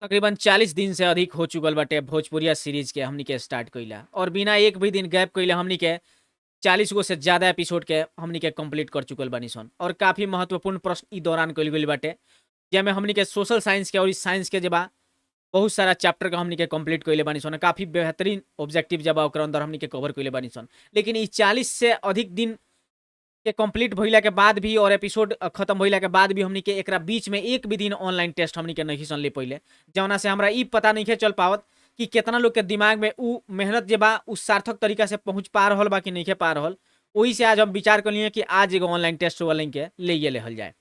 तकरीबन 40 दिन से अधिक हो चुकल बाटे भोजपुरिया सीरीज के हमनी के स्टार्ट कइला और बिना एक भी दिन गैप कइले हमनी के 40 गो से ज़्यादा एपिसोड के हमनी के कंप्लीट कर चुकल बानी सन और काफ़ी महत्वपूर्ण प्रश्न ई दौरान कइल गइल बाटे जेमे हमनी के सोशल साइंस के और साइंस के जे बा बहुत सारा चैप्टर के हमनी के कंप्लीट कइले बानी सन। काफ़ी बेहतरीन ऑब्जेक्टिव जब ओकर अंदर हमनी के कवर कइले बानी सन। लेकिन ई 40 से अधिक दिन के कंप्लीट भइला के बाद भी और एपिसोड खत्म भइला के बाद भी हमनी के एकरा बीच में एक भी दिन ऑनलाइन टेस्ट हमनी के नहीं सन ले पहिले, जवना से हमरा ई पता नइखे चल पावत कि केतना लोग के दिमाग में उ मेहनत जे बा उ सार्थक तरीका से पहुँच पा रहल बा कि नइखे पा रहल। ओही से आज हम विचार कलिए कि आज एगो ऑनलाइन टेस्ट रउआ लोगन के लेइये लेहल जाए।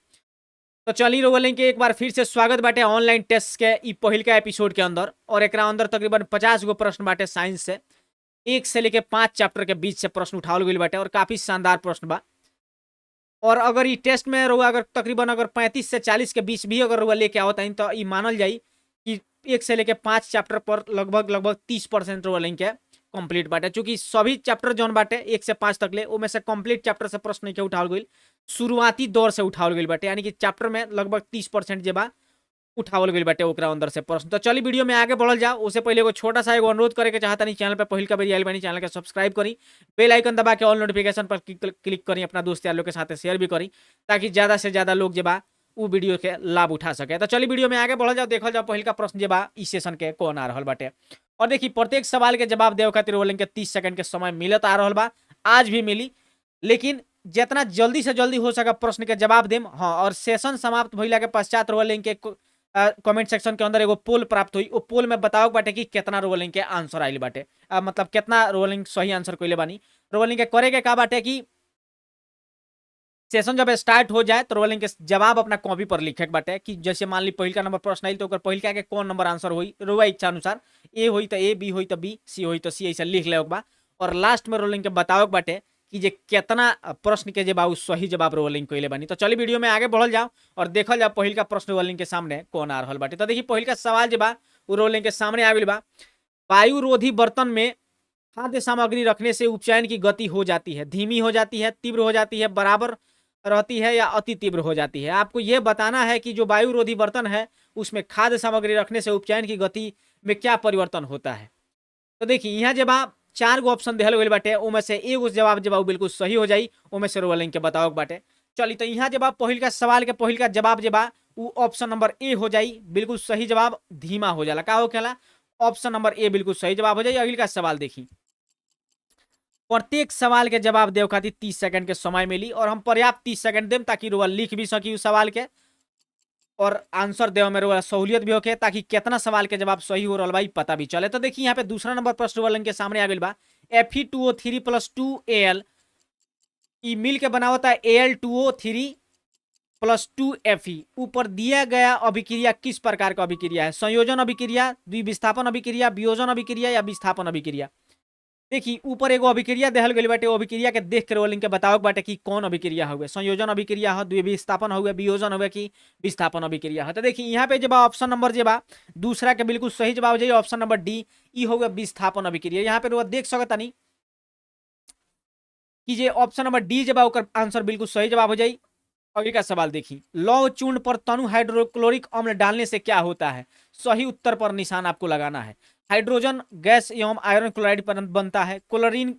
तो चली रउआ लोगन के एक बार फिर से स्वागत बाटे ऑनलाइन टेस्ट के ई पहिलका एपिसोड के अंदर और एकरा अंदर तकरीबन 50 गो प्रश्न बाटे साइंस से। 1 से लेके 5 चैप्टर के बीच से प्रश्न उठावल गइल बाटे और काफ़ी शानदार प्रश्न बा। और अगर ई टेस्ट में रउआ अगर तकरीबन अगर 35 से 40 के बीच भी अगर रउआ लेके आवतानी तो ई मानल जाई कि 1 से लेके 5 चैप्टर पर लगभग 30% रउआ लोगन के कंप्लीट बाटे। चूँकि सभी चैप्टर जौन बाटे 1 से 5 तक ले ओमे से कंप्लीट चैप्टर से प्रश्न नइखे उठावल गइल, शुरुआती दौर से उठावल गइल बाटे। यानी कि चैप्टर में लगभग 30% जे बा उठावल गइल बाटे ओकरा अंदर से प्रश्न। तो चली वीडियो में आगे बढ़ल जाओ। उससे पहले एगो छोटा सा एगो अनुरोध करे के चाहतानी, चैनल पे पहिलका बेरी आइल बानी चैनल के सब्सक्राइब करी, बेल आइकन दबा के ऑल नोटिफिकेशन पर क्लिक करी, अपना दोस्त यार लोग के साथ शेयर भी करी ताकि ज़्यादा से ज़्यादा लोग जे बा उ वीडियो के लाभ उठा सके। तो चली वीडियो में आगे बढ़ल जाओ, देखल जाओ पहिलका प्रश्न जे बा इस सेशन के कौन आ रहल बाटे। और देखी प्रत्येक सवाल के जवाब देवे खातिर वो के 30 सेकंड के समय मिलत आ रहल बा, आज भी मिली। लेकिन जितना जल्दी से जल्दी हो सके प्रश्न के जवाब देम। हाँ, और सेशन समाप्त भइला के पश्चात रोल लिंक के कमेंट सेक्शन के अंदर एगो पोल प्राप्त हुई। वो पोल में बताओ बाटे कि कितना रोलिंग के आंसर आइल बाटे, मतलब कितना रोलिंग सही आंसर कइले बानी। रोलिंग के करे के का बाटे कि सेशन जब स्टार्ट हो जाए तो रोलिंग के जवाब अपना कॉपी पर लिखे के बाटे कि जैसे मान ली पहिलका नंबर प्रश्न आइल तो ओकर पहिलका के कौन नंबर आंसर होई रोवा इच्छा अनुसार, ए होई तो ए, बी होई तो बी, सी होई तो सी, ऐसा लिख ले बा। और लास्ट में रोलिंग के बताओ बाटे कि जे कितना प्रश्न के जवाब सही जवाब रोलिंग कइले बानी। तो चलिए वीडियो में आगे बढ़ल जाओ और देखल जाओ पहिलका प्रश्न रोलिंग के सामने कौन आ रहल बाटे। तो देखिए पहिलका सवाल जे बा उ रोलिंग के सामने आ गइल बा। वायु रोधी बर्तन में खाद्य सामग्री रखने से उपचयन की गति हो जाती है, धीमी हो जाती है, तीव्र हो जाती है, बराबर रहती है या अति तीव्र हो जाती है। आपको यह बताना है कि जो वायु रोधी बर्तन है उसमें खाद्य सामग्री रखने से उपचयन की गति में क्या परिवर्तन होता है। तो देखिए यहाँ जब 4 गो ऑप्शन दिहल गइल बाटे, ओमे से एगो जवाब जब बिल्कुल सही हो जाई, ओमे से रोलिंग के बताओ बाटे। चली तो यहाँ जब पहिलका सवाल के पहिलका जवाब जे बा उ ऑप्शन नंबर ए हो जाई, बिल्कुल सही जवाब धीमा हो जाला। का होखेला? ऑप्शन नंबर ए बिल्कुल सही जवाब हो जाई। अगला सवाल देखी, प्रत्येक सवाल के जवाब देव खातिर 30 सेकंड के समय मिली और हम पर्याप्त 30 सेकंड देम ताकि रोवा लिख भी सकी उस सवाल के और आंसर देवे में रोवा सहूलियत भी होके, ताकि कितना सवाल के जवाब सही हो रहा बा पता भी चले। तो देखिए यहाँ पे दूसरा नंबर प्रश्न रोवा के सामने आ गइल बा। Fe2O3 + 2Al ई मिल के बनावता है Al2O3 + 2Fe। ऊपर दिया गया अभिक्रिया किस प्रकार का अभिक्रिया है? संयोजन अभिक्रिया, द्विविस्थापन अभिक्रिया, वियोजन अभिक्रिया या विस्थापन अभिक्रिया। देखिए ऊपर एगो अभिक्रिया देहल गइल बाटे, वो अभिक्रिया के देख के रोलिंग के बताओ बाटे कि कौन अभिक्रिया हुए, संयोजन अभिक्रिया है, द्विविस्थापन हुए, वियोजन हुए कि विस्थापन अभिक्रिया है। तो देखिए यहाँ पे जब ऑप्शन नंबर जे बा दूसरा के बिल्कुल सही जवाब जाइए, ऑप्शन नंबर डी ई हो गया विस्थापन अभिक्रिया। यहाँ पे रोज देख सकतानी कि जे ऑप्शन नंबर डी जब ओकर आंसर बिल्कुल सही जवाब हो जाई। अगले का सवाल देखिए, लौह चूर्ण पर तनु हाइड्रोक्लोरिक अम्ल डालने से क्या होता है? सही उत्तर पर निशान आपको लगाना है। हाइड्रोजन गैस एवं आयरन क्लोराइड बनता है, क्लोरीन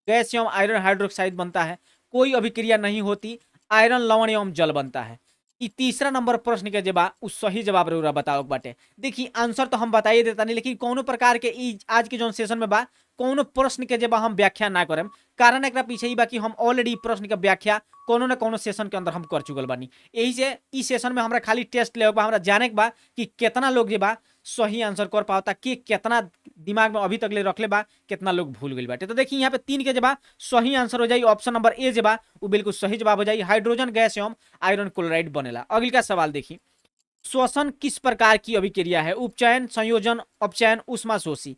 गैस एवं आयरन हाइड्रोक्साइड बनता है, कोई अभिक्रिया नहीं होती, आयरन लवण एवं जल बनता है। ई तीसरा नंबर प्रश्न के जवाब उस सही जवाब रउरा बताओ बाटे। देखिए आंसर तो हम बताइए देता नहीं, लेकिन कौनो प्रकार के ई आज के जो सेशन में बा कौनो प्रश्न के जब हम व्याख्या ना करें, कारण एक पीछे ही बा कि हम ऑलरेडी प्रश्न के व्याख्या कोनो न कोनो सेशन के अंदर हम कर चुकल बानी। यही से इस सेशन में हमरा खाली टेस्ट ले बा, हमरा जाने के बा कि कितना लोग जे बा सही आंसर कर पाता, कि कितना दिमाग में अभी तक ले रखले बा, कितना लोग भूल गइल बाटे। तो देखिए यहाँ पे 3 के जवाब सही आंसर हो जाई, ऑप्शन नंबर ए जे बा वो बिल्कुल सही जवाब हो जाई, हाइड्रोजन गैस एवं आयरन क्लोराइड बनेला। अगला सवाल देखिए, श्वसन किस प्रकार की अभिक्रिया है? उपचयन, संयोजन, अपचयन, ऊष्माशोषी।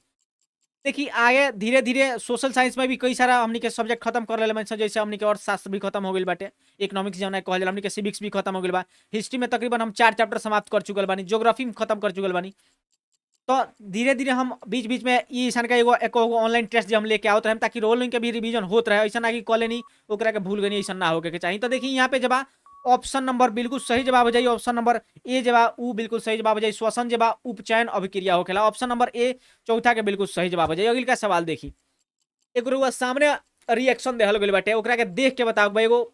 देखिए आगे धीरे धीरे सोशल साइंस में भी कई सारा हमनी के सब्जेक्ट खत्म कर ले, जैसे हमनी के अर्थशास्त्र भी खत्म हो गइल बाटे, इकोनॉमिक्स जौन है कहल जाला, हमनी के सिविक्स भी खत्म हो गइल बा, हिस्ट्री में तकरीबन हम 4 चैप्टर समाप्त कर चुकल बानी, ज्योग्राफी में खत्म कर चुकल बानी। तो धीरे धीरे हम बीच बीच में ई ऐसा का एगो ऑनलाइन टेस्ट जो हम लेके आवत रहे ताकि रोलिंग के भी रिवीजन होत रहे, ऐसा ना कि कॉले नहीं ओकरा के भूल गई, ऐसा ना होके के चाहिए। तो देखिए यहाँ पे जब ऑप्शन नंबर बिल्कुल सही जवाब हो जाई। ऑप्शन नंबर ए जवाब ऊ बिल्कुल सही जवाब हो जाई। श्वसन जवाब उपचयन अभिक्रिया होखेला। ऑप्शन नंबर ए चौथा के बिल्कुल सही जवाब हो जाई। अगला सवाल देखी, एगो रउआ सामने रिएक्शन देहल गइल बाटे, ओकरा के देख के बताओ भाई। एगो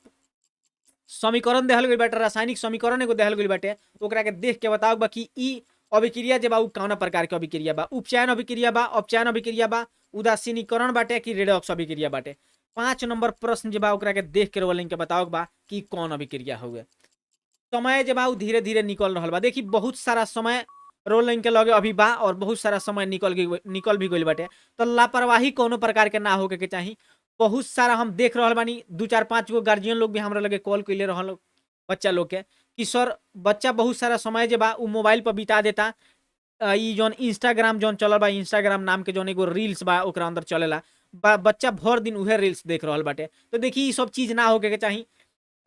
समीकरण देहल गइल बाटे, रासायनिक समीकरण एगो देहल गइल बाटे, ओकरा के देख के बताओ बा कि ई अभिक्रिया जे बा ऊ कौना प्रकार के अभिक्रिया बा। उपचयन अभिक्रिया बा, अपचयन अभिक्रिया बा, उदासीनीकरण बाटे कि रेडॉक्स अभिक्रिया बाटे। 5 नंबर प्रश्न जे बा ओकरा के देख के रोलिंग के बताओ बा कि कौन अभिक्रिया हुए। समय जे बा ऊ धीरे धीरे निकल रहल बा। देखी बहुत सारा समय रोलिंग के लगे अभी बा और बहुत सारा समय निकल भी गइल बाटे। तो लापरवाही कोनो प्रकार के ना होके के चाही। बहुत सारा हम देख रहल बानी, 2-4-5 गो गार्जियन लोग भी हमरा लगे कॉल कइले रहल बच्चा लोग के कि सर बच्चा बहुत सारा समय जे बा ऊ मोबाइल पर बिता देता। ई जौन इंस्टाग्राम जौन चलल बा, इंस्टाग्राम नाम के जौन एगो रील्स बा ओकरा अंदर चलेला, बच्चा भर दिन उहे रील्स देख रहल बाटे। तो देखी ई सब चीज ना होके के चाही।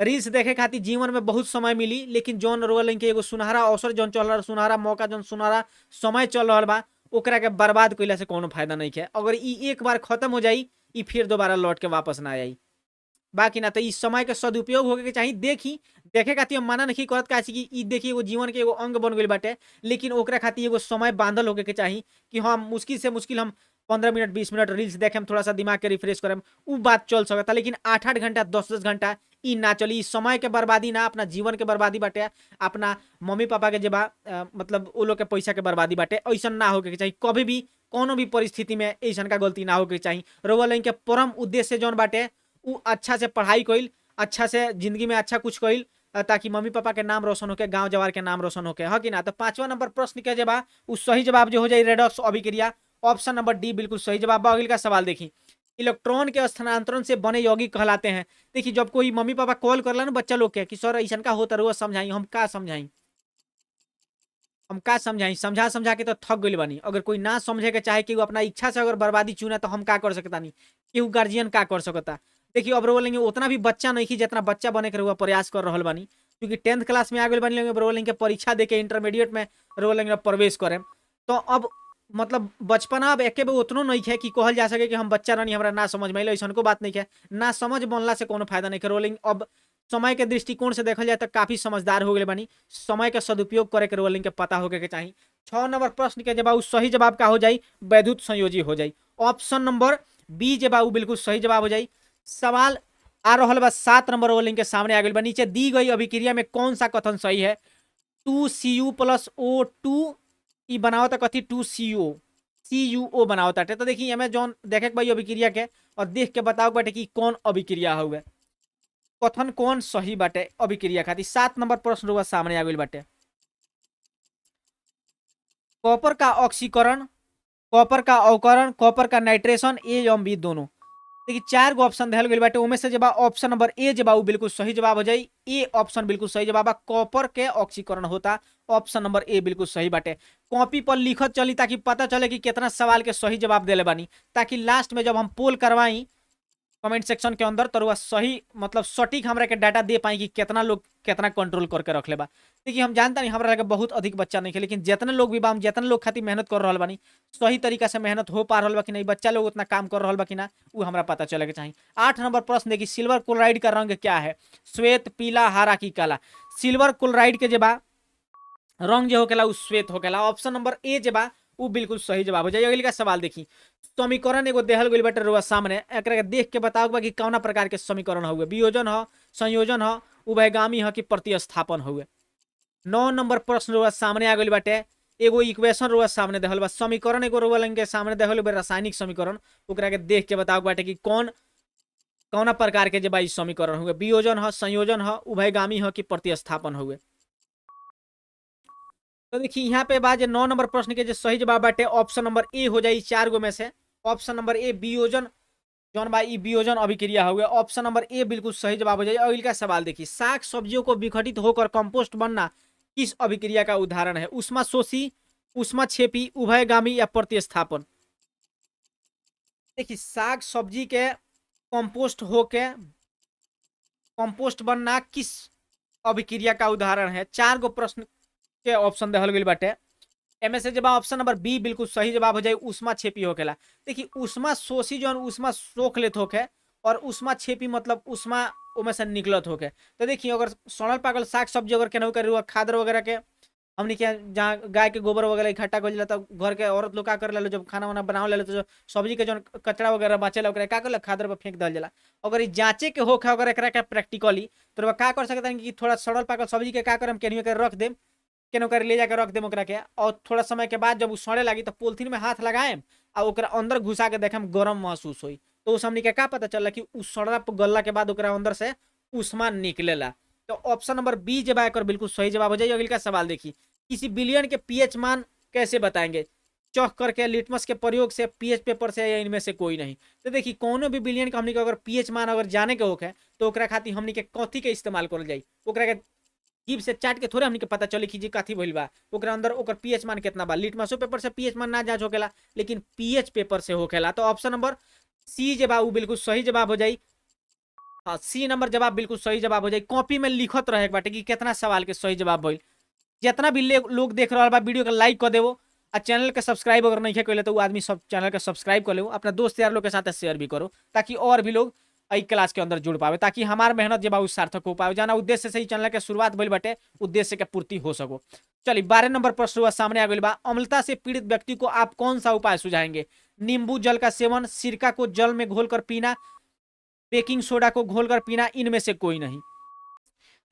रील्स देखे खातिर जीवन में बहुत समय मिली, लेकिन जौन रोल के एगो सुनहरा अवसर जौन चल रहा, सुनहरा मौका जौन सुनहरा समय चल रहा बा, ओकरा के बर्बाद कइला से कोनो फायदा नहीं है। अगर ई एक बार खत्म हो जाई, ई फिर दोबारा लौट के वापस ना आई। बाकी ना तो इस समय के सदुपयोग होके के चाहिए। देखी देखे खातिर हम मना नहीं करत का कि ई देखी एगो जीवन के एगो अंग बन गइल बाटे, लेकिन ओकरा खातिर एगो समय बांधल होके के चाहिए कि हम मुश्किल से मुश्किल हम 15 मिनट 20 मिनट रील्स देखेम, थोड़ा सा दिमाग के रिफ्रेश करेम, उ बात चल सकता। लेकिन 8-8 घंटा 10-10 घंटा ई ना चली। ई समय के बर्बादी ना, अपना जीवन के बर्बादी बाटे, अपना मम्मी पापा के जे बा मतलब वो लोग के पैसा के बर्बादी बाटे। ऐसा ना होके के चाहिए। कभी भी कोनो भी परिस्थिति में ऐसा का गलती ना होके चाहिए। रोवल के परम उद्देश्य जौन बाटे उ अच्छा से पढ़ाई कइल, अच्छा से जिंदगी में अच्छा कुछ कइल, ताकि मम्मी पापा के नाम रोशन होके, गांव जवार के नाम रोशन होके, है कि ना। तो 5वां नंबर प्रश्न के जवाब उ सही जवाब जो हो जाए रेडॉक्स अभिक्रिया। ऑप्शन नंबर डी बिल्कुल सही जवाब बा। अगले का सवाल देखी, इलेक्ट्रॉन के स्थानांतरण से बने यौगिक कहलाते हैं। देखिए जब कोई मम्मी पापा कॉल करला ना बच्चा लोग के कि सर ऐसा का होता रहुआ समझाई, हम का समझाई, समझा समझा के तो थक गइल बानी। अगर कोई ना समझे के चाहे कि वो अपना इच्छा से अगर बर्बादी चुना तो हम का कर सकता नहीं, कि गार्जियन का कर सकता। देखिए अब रोलेंगे उतना भी बच्चा नहीं कि जितना बच्चा बने के रहुआ प्रयास कर रहल बानी, क्योंकि 10th क्लास में आ गइल बानी, रोलेंगे परीक्षा दे के इंटरमीडिएट में रोलेंगे प्रवेश करें। तो अब मतलब बचपना अब एके बे उतनो नहीं है कि कहल जा सके कि हम बच्चा रहनी हमरा ना समझ में ऐसा को बात नहीं है। ना समझ बनला से कोनो फायदा नहीं है। रोलिंग अब समय के दृष्टिकोण से देखल जाए तो काफी समझदार हो गए बानी। समय के सदुपयोग करे के रोलिंग के पता होके के चाहिए। 6 नंबर प्रश्न के जवाब सही जवाब का हो जाई, वैद्युत संयोजी हो जाई। ऑप्शन नंबर बी जवाब बिल्कुल सही जवाब हो जाई। सवाल आ रहल बा 7 नंबर रोलिंग के सामने आ गइल बा। नीचे दी गई अभिक्रिया में कौन सा कथन सही है। 2Cu + O2 ई बनावता कथी 2CO CuO बनावता। तो देखिए हमें जौन देखे के भाई अभिक्रिया के और देख के बताओ बाटे कि कौन अभिक्रिया हुए, कथन कौन सही बाटे अभिक्रिया खातिर। 7 नंबर प्रश्न रुआ सामने आ गइल बाटे। कॉपर का ऑक्सीकरण, कॉपर का अवकरण, कॉपर का नाइट्रेशन, ए एवं बी दोनों। देखिए 4 गो ऑप्शन दिहल गइल बाटे, ओमे से जवाब ऑप्शन नंबर ए जवाब बिल्कुल सही जवाब हो जाई। ए ऑप्शन बिल्कुल सही जवाब बा, कॉपर के ऑक्सीकरण होता। ऑप्शन नंबर ए बिल्कुल सही बाटे। कॉपी पर लिखत चली ताकि पता चले कि कितना सवाल के सही जवाब देले बानी, ताकि लास्ट में जब हम पोल करवाई कमेंट सेक्शन के अंदर तो सही मतलब सटीक हमरा के डाटा दे पाई कि कितना लोग कितना कंट्रोल करके रखले बा। देखिए हम जानता नहीं हमरा लगे बहुत अधिक बच्चा नहीं है, लेकिन जितने लोग भी बा, हम जितने लोग खातिर मेहनत कर रहा बानी, सही तरीका से मेहनत हो पा रहा बा कि नहीं, बच्चा लोग उतना काम कर रहा बा कि ना, वो हमरा पता चले के चाहिए। 8 नंबर प्रश्न देखिए, सिल्वर क्लोराइड का रंग क्या है। श्वेत, पीला, हरा की काला। सिल्वर क्लोराइड के जबा रंग जो होकेला उ श्वेत होकेला। ऑप्शन नंबर ए जबा उ बिल्कुल सही जवाब हो जाए। अगले का सवाल देखी, समीकरण एगो देहल गइल बाटे रुआ सामने, एकरा के देख के बताओ बा कि कौना प्रकार के समीकरण हुए। वियोजन ह, संयोजन ह, उभयगामी ह कि प्रतिस्थापन हुए। 9 नंबर प्रश्न रुआ सामने आ गइल बाटे। एगो इक्वेशन रुआ सामने देहल बा, समीकरण एगो रुआ लंग के सामने देहल बा, रासायनिक समीकरण। ओकरा के देख के बताओ बाटे कि कौना प्रकार के जे बा समीकरण हुए। वियोजन ह, संयोजन ह, उभयगामी ह कि प्रतिस्थापन हुए। तो देखिए यहाँ पे बात 9 नंबर प्रश्न के जो सही जवाब बाटे ऑप्शन नंबर ए हो जाए। 4 गो में से ऑप्शन नंबर ए वियोजन जौन बा ई वियोजन अभिक्रिया हुए। ऑप्शन नंबर ए बिल्कुल सही जवाब हो जाए। अगले का सवाल देखिए, साग सब्जियों को विघटित होकर कंपोस्ट बनना किस अभिक्रिया का उदाहरण है। उष्मा शोषी, उष्मा क्षेपी, उभयगामी या प्रतिस्थापन। देखिए साग सब्जी के कंपोस्ट होके कंपोस्ट बनना किस अभिक्रिया का उदाहरण है। 4 गो प्रश्न के ऑप्शन देहल गइल बाटे। एमे से जवाब ऑप्शन नंबर बी बिल्कुल सही जवाब हो जाए, उष्मा छेपी होकेला। देखिए उष्मा शोषी जौन उष्मा सोख लेत होके और उष्मा छेपी मतलब उष्मा ओमे से निकलत होके। तो देखिए अगर सड़ल पाकल साग सब्जी अगर केनाहू के रुआ खादर वगैरह के हमनी के जहाँ गाय के गोबर वगैरह इकट्ठा कर जाला, तो घर के औरत लोग का कर ले जब खाना वाना बनावे ले तो जो सब्जी के जो कचरा वगैरह बचेला ओकरा का कर खादर पर फेंक दल जाला। अगर ई जांचे के होखे अगर एकरा के प्रैक्टिकली तो रउआ का कर सकता है कि थोड़ा सड़ल पाकल सब्जी के का करम केनियो के रख देम, केनो कर ले जाकर रख देम ओकरा के, और थोड़ा समय के बाद जब उ सड़े लगी तो पॉलिथीन में हाथ लगाएम आ ओकरा अंदर घुसा के देखेम गरम महसूस होई। तो उस हमनी के का पता चलला कि उ सड़ला गलला के बाद ओकरा अंदर से उष्मा निकलेला। तो ऑप्शन नंबर बी जब एकर बिल्कुल सही जवाब हो जाए। अगला सवाल देखिए, किसी विलयन के पीएच मान कैसे बताएंगे? चौक करके, लिटमस के प्रयोग से, पीएच पेपर से, या इनमें से कोई नहीं। तो देखिए कोनो भी विलयन के हमनी के अगर पीएच मान अगर जाने के होखे तो ओकरा खातिर हमनी के कथी के इस्तेमाल करल जाई? ओकरा के जीभ से चाट के थोड़े हमनी के पता चली कि जी कथी भइल बा, ओकरा अंदर ओकर पीएच मान कितना बा। लिटमसो पेपर से पीएच मान ना जांच होखेला, लेकिन पीएच पेपर से होखेला। तो ऑप्शन नंबर सी जवाब उ बिल्कुल सही जवाब हो जाई। हाँ, सी नंबर जवाब बिल्कुल सही जवाब हो जाई। कॉपी में लिखत रहे बाटे कि कितना सवाल के सही जवाब भइल। जितना भी लोग देख रहा बा वीडियो के लाइक कर देवो, आ चैनल के सब्सक्राइब अगर नहीं कैले तो वो आदमी सब चैनल के सब्सक्राइब कर ले, अपना दोस्त यार लोग के साथ शेयर भी करो, ताकि और भी लोग ई क्लास के अंदर जुड़ पावे, ताकि हमार मेहनत जब सार्थक हो पावे। जाना उद्देश्य से ही चैनल के शुरुआत भइल बाटे, उद्देश्य के पूर्ति हो सको। चलिए 12 नंबर प्रश्न हुआ सामने आ गई बा। अम्लता से पीड़ित व्यक्ति को आप कौन सा उपाय सुझाएंगे? नींबू जल का सेवन, सिरका को जल में घोलकर पीना, बेकिंग सोडा को घोलकर पीना, इनमें से कोई नहीं।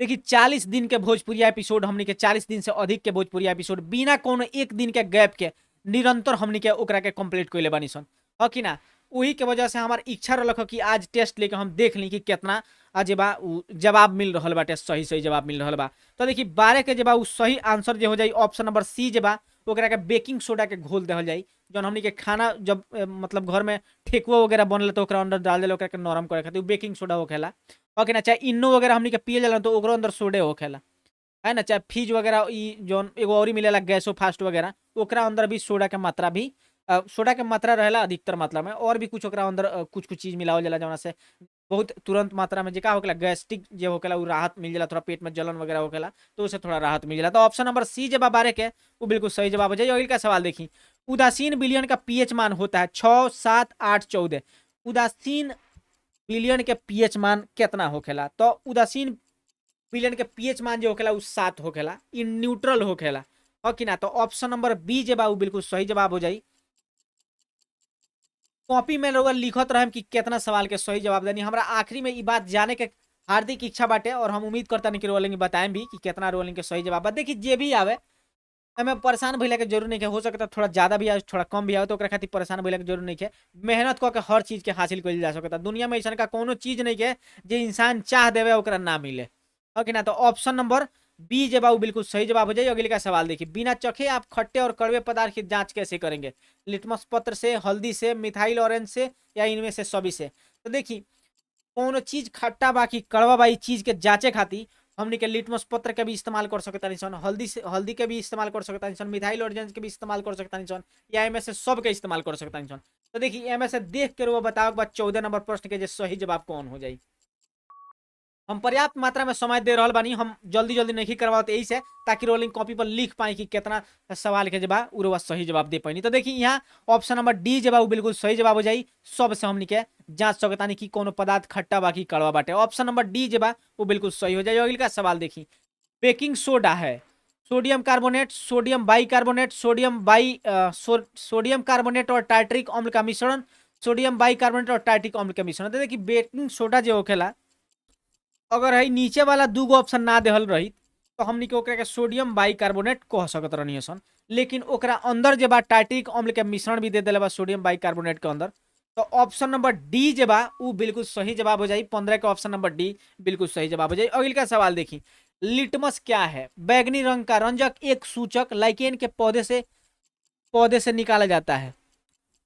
देखिए 40 दिन के भोजपुरिया एपिसोड हमनी के 40 दिन से अधिक के भोजपुरिया एपिसोड बिना कोनो एक दिन के गैप के निरंतर हमनी के ओकरा के कंप्लीट कइले बानी सन, ह कि ना? वही के वजह से हमार इच्छा रहलक कि आज टेस्ट लेके हम देख ली कि कितना अजबा जवाब मिल रहा बाटे, सही सही जवाब मिल रहा बा। तो देखिए 12 के जवाब सही आंसर जो हो जाई ऑप्शन नंबर सी जवाब, ओकरा के बेकिंग सोडा के घोल देहल जाई। जौन हमनी के खाना जब मतलब घर में ठेकुआ वगैरह बनल तो ओकरा अंदर डाल देला ओकरा के नरम करे खातिर बेकिंग सोडा होखेला। ओके ना, चाहे इनो वगैरह हमनी के पिए जाला तो ओकरो अंदर सोडे होखेला, है ना? चाहे फ्रिज वगैरह ई जौन एगो और ही मिलेला गैसो फास्ट वगैरह, ओकरा अंदर भी सोडा के मात्रा भी सोडा के मात्रा रहेला अधिकतर मात्रा में, और भी कुछ ओकरा अंदर कुछ कुछ चीज मिलावल जाला जौना से बहुत तुरंत मात्रा में जेका होखेला गैस्ट्रिक जो होखेला उ राहत मिल जाला, थोड़ा पेट में जलन वगैरह होखेला तो उससे थोड़ा राहत मिल जाला। तो ऑप्शन नंबर सी जवाब 12 के वो बिल्कुल सही जवाब हो जाए। अगले का सवाल देखिए, उदासीन विलयन का पीएच मान होता है 6, 7, 8, 14। उदासीन विलयन के पीएच मान कितना होखेला? तो उदासीन विलयन के पीएच मान जो होखेला उ 7 होखेला, इ न्यूट्रल होखेला, हो कि ना? तो ऑप्शन नंबर बी जवाब बिल्कुल सही जवाब हो जाई। कॉपी में लोग लिखत रहे कि कितना सवाल के सही जवाब देनी। हमरा आखिरी में ये बात जाने के हार्दिक इच्छा बाटे, और हम उम्मीद करता नहीं कि रोलिंग बताएं भी कि कितना रोलिंग के सही जवाब बा। देखिए जे भी आवे हमें परेशान भइला के जरूर नहीं है, हो सकता थोड़ा ज्यादा भी आवे थोड़ा कम भी आवे, तो ओकरा खातिर परेशान भइला के जरूर नहीं है। मेहनत करके हर चीज के हासिल कइल जा सकता। दुनिया में ऐसा का कोनो चीज नहीं है जे इंसान चाह देवे ओकरा ना मिले, हो कि ना? तो ऑप्शन नंबर बी जवाब बिल्कुल सही जवाब हो जाए। अगले का सवाल देखिए, बिना चखे आप खट्टे और कड़वे पदार्थ की जांच कैसे करेंगे? लिटमस पत्र से, हल्दी से, मिथाइल ऑरेंज से, या इनमें से सभी से? तो देखिए कोनो चीज खट्टा बा कि कड़वा बा, चीज के जांचे खातिर हमनी के लिटमस पत्र के भी इस्तेमाल कर सकता सन, हल्दी के भी इस्तेमाल कर सकता सन, मिथाइल ऑरेंज के भी इस्तेमाल कर सकता सन, या एमे से सब के इस्तेमाल कर सकता सन। तो देखिए एमे से देख के वो बताओ बाद 14 नंबर प्रश्न के सही जवाब कौन हो जाए। हम पर्याप्त मात्रा में समय दे रहा बानी, हम जल्दी जल्दी नहीं करवाते यही से, ताकि रोलिंग कॉपी पर लिख पाए कि कितना सवाल के जवाब उरवा सही जवाब दे पाई। तो देखिए यहाँ ऑप्शन नंबर डी जवाब बिल्कुल सही जवाब हो जाई। सबसे हमनी के जांच सकता नहीं कि कोनो पदार्थ खट्टा बाकी कड़वा बाटे। ऑप्शन नंबर डी जवाब वो बिल्कुल सही हो जाए। अगले का सवाल देखिए, बेकिंग सोडा है sodium carbonate, sodium bicarbonate, sodium carbonate और टाइट्रिक अम्ल का मिश्रण, सोडियम बाइकार्बोनेट और टाइट्रिक अम्ल का मिश्रण। तो देखिए बेकिंग सोडा जो होखेला अगर है नीचे वाला दूगो ऑप्शन ना देहल रही तो हमनी के ओकरा के सोडियम बाइकार्बोनेट कह सकत रहनी सन, लेकिन ओकरा अंदर जे बा टाइट्रिक अम्ल के मिश्रण भी दे देले बा सोडियम बाइकार्बोनेट के अंदर। तो ऑप्शन नंबर डी जे बा उ बिल्कुल सही जवाब हो जाई। 15 का ऑप्शन नंबर डी बिल्कुल सही जवाब हो जाई। अगले का सवाल देखिए, लिटमस क्या है? बैगनी रंग का रंजक, एक सूचक, लाइकेन के पौधे से निकाला जाता है।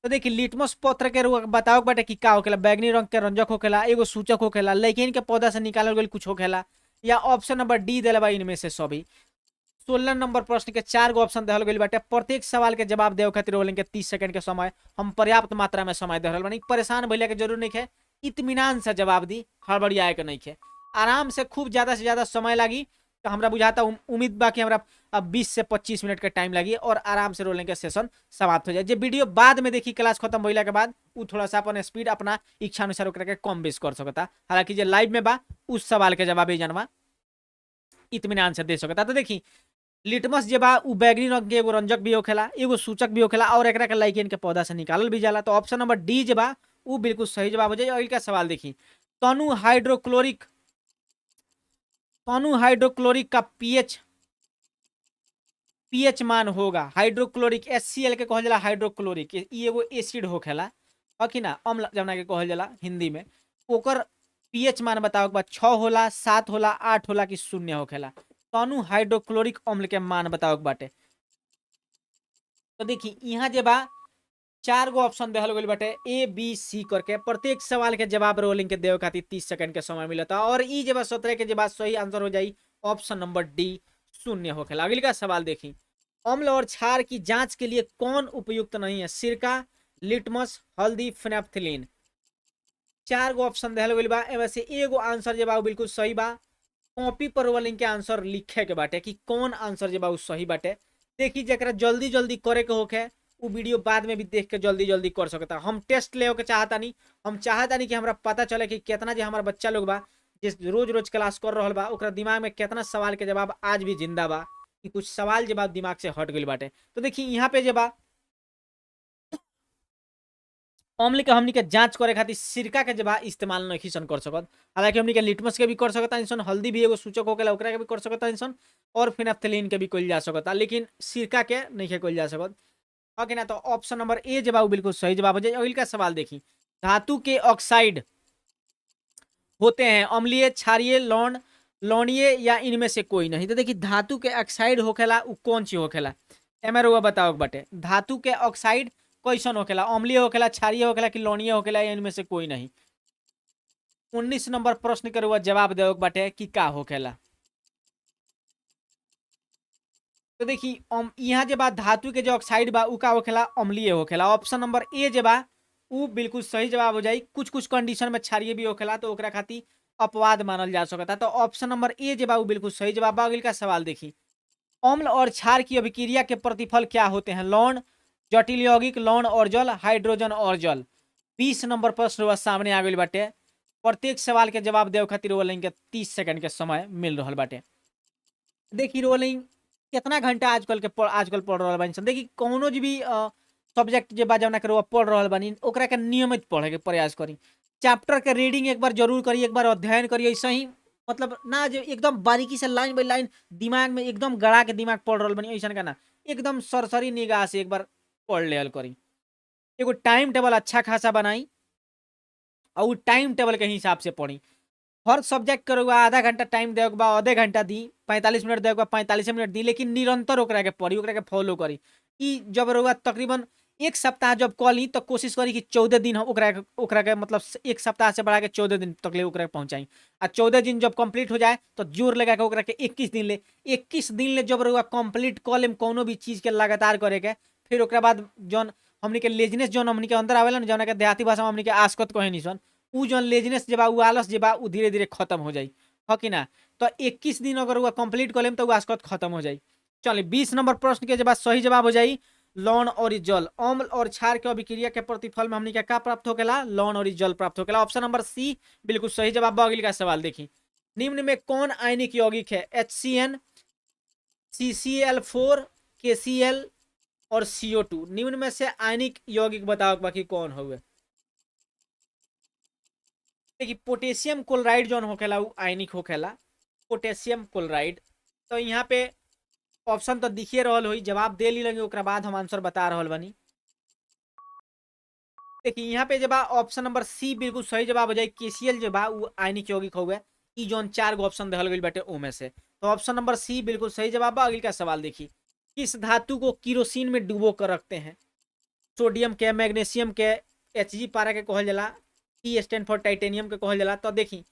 तो देखिए लिटमस पत्र के बताओ बाटे कि का होखेला। बैगनी रंग के रंजक होखेला, एगो सूचक होखेला, लाइकेन के पौधा से निकालल गइल कुछ होखेला, या ऑप्शन नंबर डी देला बा इनमें से सभी। 16 नंबर प्रश्न के 4 गो ऑप्शन देहल गइल बाटे। प्रत्येक सवाल के जवाब देवे खातिर रोलिंग के 30 सेकंड के समय हम पर्याप्त मात्रा में समय दे रहल बानी। परेशान भइले के जरूर नहीं है, इत्मीनान से जवाब दी, हड़बड़ियाए के नहीं है। आराम से खूब ज्यादा से ज्यादा समय लागी तो हमरा बुझाता उम्मीद बा कि हमरा अब 20 से 25 मिनट के टाइम लगी और आराम से रोलिंग के सेशन समाप्त हो जाए। जे वीडियो बाद में देखी क्लास खत्म होइला के बाद उ थोड़ा सा अपन स्पीड अपना इच्छा अनुसार ओकरा के कम बेस कर सकता। हालांकि जे लाइव में बा उस सवाल के जवाब जानवा इत्मीनान से दे सकता। तो देखी लिटमस जे बा उ बैगनी रंग के एगो रंजक भी होखेला, एगो सूचक भी होखेला और एकरा के लाइकेन के पौधा से निकालल भी जाला। तो ऑप्शन नंबर डी जे बा उ बिल्कुल सही जवाब हो जाए। अगला का सवाल देखी, तनु हाइड्रोक्लोरिक का पीएच मान होगा। हाइड्रोक्लोरिक HCl के कहल जाला हाइड्रोक्लोरिक, ई एगो एसिड होखेला कि ना, अम्ल जवना के कहल जाला हिंदी में। ओकर पीएच मान बताओ के बाद 6 होला, 7 होला, 8 होला कि 0 होखेला। तनु हाइड्रोक्लोरिक अम्ल के मान बताओ के बाटे। तो देखी यहाँ जे बा 4 गो ऑप्शन देहल गइल बाटे ABC करके। प्रत्येक सवाल के जवाब रोलिंग के देवे खातिर 30 सेकंड के समय मिलता और ई जे बा 17 के जे बा सही आंसर हो जाई ऑप्शन नंबर डी 0 होखेला। अगली का सवाल देखी, अम्ल और क्षार की जांच के लिए कौन उपयुक्त नहीं है? सिरका, लिटमस, हल्दी, फिनेप्थिलीन। 4 गो ऑप्शन देहल गइल बा, एमे से एगो आंसर जे बा उ बिल्कुल सही बा। कॉपी पर रोलिंग के आंसर लिखे के बाटे कि कौन आंसर जे बा उ सही बाटे। देखी जरा जल्दी जल्दी करे के होखे उ वीडियो बाद में भी देख के जल्दी जल्दी कर सकता। हम टेस्ट ले के चाहता नहीं, हम चाहता नहीं कि हमरा पता चले कि कितना जो हमारा बच्चा लोग बा जिस रोज रोज क्लास कर रहा बा ओकरा दिमाग में कितना सवाल के जवाब आज भी जिंदा बा, कि कुछ सवाल जवाब दिमाग से हट गइल बाटे। तो देखी यहाँ पे जे बा अम्ल के हमनी के जांच करे खातिर सिरका के जबा इस्तेमाल नहीं सन कर सकत। हालांकि हमनी के लिटमस के भी कर सकता इंसान, हल्दी भी एगो सूचक होकेला ओकरा के भी कर सकता इंसान, और फिनेप्थिलीन के भी कइल जा सकता, लेकिन सिरका के नहीं कइल जा सकत। ओके ना, तो ऑप्शन नंबर ए जवाब बिल्कुल सही जवाब हो जाए। अगले का सवाल देखी, धातु के ऑक्साइड होते हैं अम्लीय, क्षारीय, लवणीय या इनमें से कोई नहीं। तो देखी धातु के ऑक्साइड होखेला उ कौन चीज होखेला, एमे रउआ बताओ बाटे। धातु के ऑक्साइड कैसन होखेला, अम्लीय होखेला, क्षारीय होखेला कि लवणीय होखेला या इनमें से कोई नहीं। 19 नंबर प्रश्न के रउआ जवाब देवे बाटे कि का होखेला। तो देखी यहाँ जे बा धातु के जो ऑक्साइड बा उ का होखेला, अम्लीय होखेला। ऑप्शन नंबर ए जे बा उ बिल्कुल सही जवाब हो जाई। कुछ कुछ कंडीशन में क्षारीय भी होखेला तो ओकरा खातिर अपवाद मानल जा सकता। तो ऑप्शन नंबर ए जे बा उ बिल्कुल सही जवाब बा। अगले का सवाल देखी, अम्ल और क्षार की अभिक्रिया के प्रतिफल क्या होते हैं? लवण, जटिल यौगिक, लवण और जल, हाइड्रोजन और जल। 20 नंबर प्रश्न हुआ सामने आ गइल बाटे। प्रत्येक सवाल के जवाब देवे खातिर रोलिंग के 30 सेकंड के समय मिल रहा बाटे। देखी रोलिंग कितना घंटा आजकल पढ़ रहा बानी सन। देखी कौनो भी सब्जेक्ट जे बा जवना के पढ़ रहा बानी ओकरा के नियमित पढ़े के प्रयास करी। चैप्टर के रीडिंग एक बार जरूर करी, एक बार अध्ययन करी। ऐसा ही मतलब ना जो एकदम बारीकी से लाइन बाई लाइन दिमाग में एकदम गड़ा के दिमाग पढ़ रहा बनी, ऐसा का ना, एकदम सरसरी निगाह से एक बार पढ़ लेल करी। एगो टाइम टेबल अच्छा खासा बनाई और टाइम टेबल के हिसाब से पढ़ी। हर सब्जेक्ट के रउआ आधा घंटा टाइम देवे के बा आधे घंटा दी, 45 मिनट देवे के बा 45 मिनट दी, लेकिन निरंतर ओकरा के पढ़ी, ओकरा के फॉलो करी। ई जब रउआ तकरीबन एक सप्ताह जब कऽ ली तो कोशिश करी कि 14 दिन हम ओकरा के मतलब एक सप्ताह से बढ़ा के 14 दिन तक ले ओकरा के पहुंचाई। आ 14 दिन जब कंप्लीट हो जाए तो जोर लगा के ओकरा के 21 दिन ले 21 दिन ले जब रउआ कंप्लीट कऽ लेम कोनो भी चीज के लगातार करे के, फिर ओकरा बाद जौन हमनी के लेजनेस जौन हमनी के अंदर आवेला ना, जौन के देहाती भाषा में हमनी के आसकत कहे निसन, उ जौन लेजनेस जे बा उ आलस जे बा उ धीरे धीरे खत्म हो जाई, हो कि ना। तो 21 दिन अगर वह कंप्लीट कर लेम तो आसकत खत्म हो जाई। चलिए 20 नंबर प्रश्न के जवाब सही जवाब हो जाई लवण और जल। अम्ल और क्षार के अभिक्रिया के प्रतिफल में हमनी का प्राप्त होकेला, लवण और जल प्राप्त होकेला। ऑप्शन नंबर सी बिल्कुल सही जवाब। अगले का सवाल देखी, निम्न में कौन आयनिक यौगिक है? HCN, CCl4, KCl और CO2। निम्न में से आयनिक यौगिक बताओ बाकी कौन हुए। देखिए पोटेशियम क्लोराइड जौन होखेला उ आयनिक होखेला, पोटेशियम क्लोराइड। तो यहाँ पे ऑप्शन तो दिखिए रहल होई, जवाब दे ली लगे ओकरा बाद हम आंसर बता रहल बानी। देखिए यहाँ पे जब ऑप्शन नंबर सी बिल्कुल सही जवाब हो जाए। KCl जो बा उ आयनिक यौगिक हो गए। ई जौन 4 गो ऑप्शन देहल गइल बाटे ओमे से, तो ऑप्शन नंबर सी बिल्कुल सही जवाब बा। अगले का सवाल देखी, किस धातु को किरोसिन में डुबो कर रखते हैं? सोडियम के, मैग्नीशियम के, Hg पारा के कहल जाला, T स्टैंड फॉर टाइटेनियम के कहल जाला। तो देखी